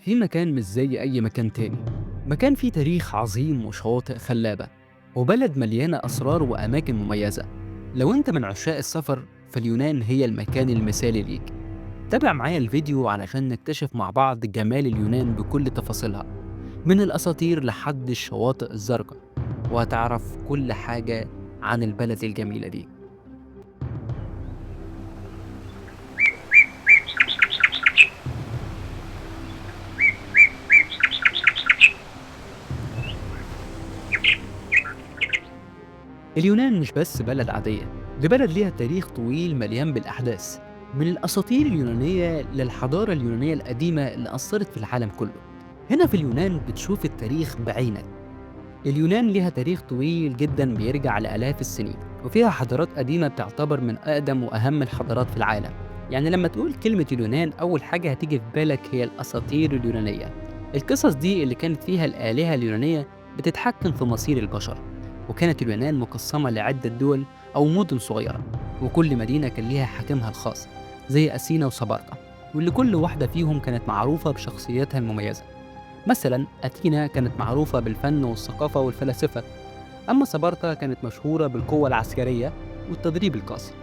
في مكان مش زي أي مكان تاني. مكان فيه تاريخ عظيم وشواطئ خلابة، وبلد مليانة أسرار وأماكن مميزة. لو أنت من عشاق السفر، فاليونان هي المكان المثالي ليك. تابع معايا الفيديو علشان نكتشف مع بعض جمال اليونان بكل تفاصيلها، من الأساطير لحد الشواطئ الزرقاء، وهتعرف كل حاجة عن البلد الجميلة دي. اليونان مش بس بلد عادية، دي بلد ليها تاريخ طويل مليان بالأحداث، من الأساطير اليونانية للحضارة اليونانية القديمة اللي أثرت في العالم كله. هنا في اليونان بتشوف التاريخ بعينك. اليونان ليها تاريخ طويل جدا بيرجع لآلاف السنين، وفيها حضارات قديمة بتعتبر من أقدم وأهم الحضارات في العالم. يعني لما تقول كلمة اليونان، أول حاجة هتيجي في بالك هي الأساطير اليونانية، القصص دي اللي كانت فيها الآلهة اليونانية بتتحكم في مصير البشر. وكانت اليونان مقسمة لعدة دول أو مدن صغيرة، وكل مدينة كان ليها حاكمها الخاص، زي أثينا وسبارتا، واللي كل واحدة فيهم كانت معروفة بشخصيتها المميزة. مثلا أثينا كانت معروفة بالفن والثقافة والفلاسفة، أما سبارتا كانت مشهورة بالقوة العسكرية والتدريب القاسي.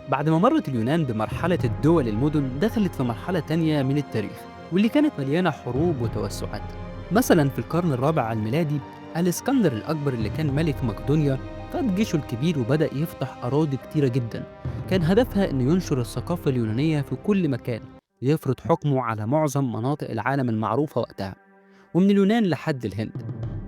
بعد ما مرت اليونان بمرحلة الدول المدن، دخلت في مرحلة تانية من التاريخ، واللي كانت مليانة حروب وتوسعات. مثلا في القرن الرابع الميلادي، الإسكندر الأكبر اللي كان ملك مقدونيا قاد جيشه الكبير وبدأ يفتح أراضي كتيرة جدا. كان هدفها إنه ينشر الثقافة اليونانية في كل مكان، ويفرض حكمه على معظم مناطق العالم المعروفة وقتها، ومن اليونان لحد الهند.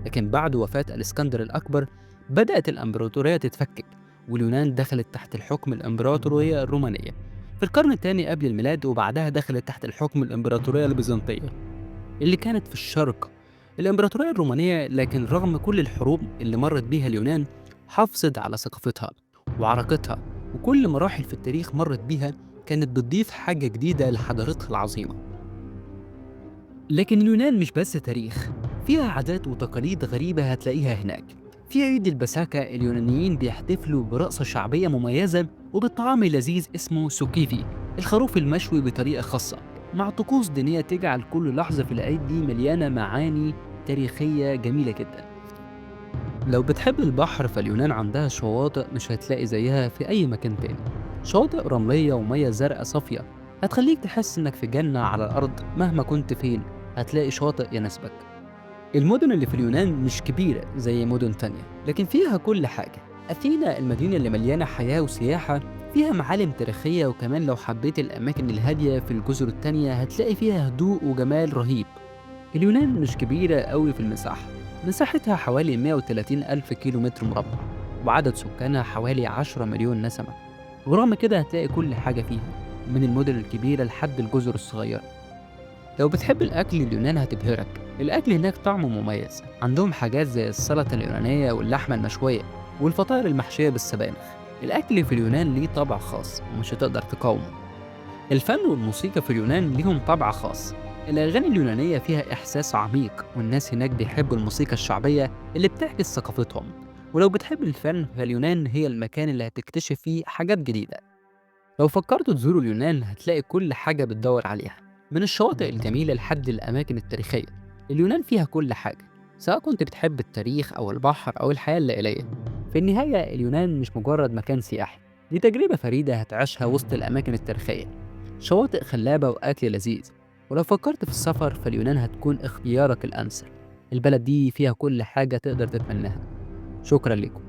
لكن بعد وفاة الإسكندر الأكبر، بدأت الإمبراطورية تتفكك، واليونان دخلت تحت الحكم الإمبراطورية الرومانية في القرن الثاني قبل الميلاد، وبعدها دخلت تحت الحكم الإمبراطورية البيزنطية اللي كانت في الشرق. الإمبراطورية الرومانية، لكن رغم كل الحروب اللي مرت بيها اليونان، حافظت على ثقافتها وعراقتها، وكل مراحل في التاريخ مرت بيها كانت بتضيف حاجة جديدة لحضارتها العظيمة. لكن اليونان مش بس تاريخ، فيها عادات وتقاليد غريبة هتلاقيها هناك. في عيد البساكة، اليونانيين بيحتفلوا برقصة شعبية مميزة وبطعام لذيذ اسمه سوكيفي، الخروف المشوي بطريقة خاصة، مع طقوس دينية تجعل كل لحظة في العيد دي مليانة معاني تاريخية جميلة جدا. لو بتحب البحر، فاليونان عندها شواطئ مش هتلاقي زيها في أي مكان تاني. شواطئ رملية ومية زرقاء صافية هتخليك تحس إنك في جنة على الأرض. مهما كنت فين هتلاقي شاطئ يناسبك. المدن اللي في اليونان مش كبيرة زي مدن تانية، لكن فيها كل حاجة. أثينا المدينة اللي مليانة حياة وسياحة، فيها معالم تاريخية، وكمان لو حبيت الأماكن الهادية في الجزر التانية هتلاقي فيها هدوء وجمال رهيب. اليونان مش كبيرة قوي في المساحة، مساحتها حوالي 130 ألف كيلو متر مربع، وعدد سكانها حوالي 10 مليون نسمة. ورغم كده هتلاقي كل حاجة فيها، من المدن الكبيرة لحد الجزر الصغيرة. لو بتحب الأكل، اليونان هتبهرك. الأكل هناك طعمه مميز، عندهم حاجات زي السلطة اليونانية واللحمة المشوية والفطائر المحشية بالسبانخ. الأكل في اليونان ليه طابع خاص ومش هتقدر تقاومه. الفن والموسيقى في اليونان ليهم طابع خاص. الأغاني اليونانية فيها إحساس عميق، والناس هناك بيحبوا الموسيقى الشعبية اللي بتعكس ثقافتهم. ولو بتحب الفن، فاليونان هي المكان اللي هتكتشف فيه حاجات جديدة. لو فكرت تزور اليونان هتلاقي كل حاجة بتدور عليها، من الشواطئ الجميلة لحد الأماكن التاريخية. اليونان فيها كل حاجة، سواء كنت بتحب التاريخ أو البحر أو الحياة الليلية. في النهاية، اليونان مش مجرد مكان سياحي، دي تجربة فريدة هتعيشها وسط الأماكن التاريخية، شواطئ خلابة وأكل لذيذ. ولو فكرت في السفر، فاليونان هتكون اختيارك الأنسب. البلد دي فيها كل حاجة تقدر تتمناها. شكرا لكم.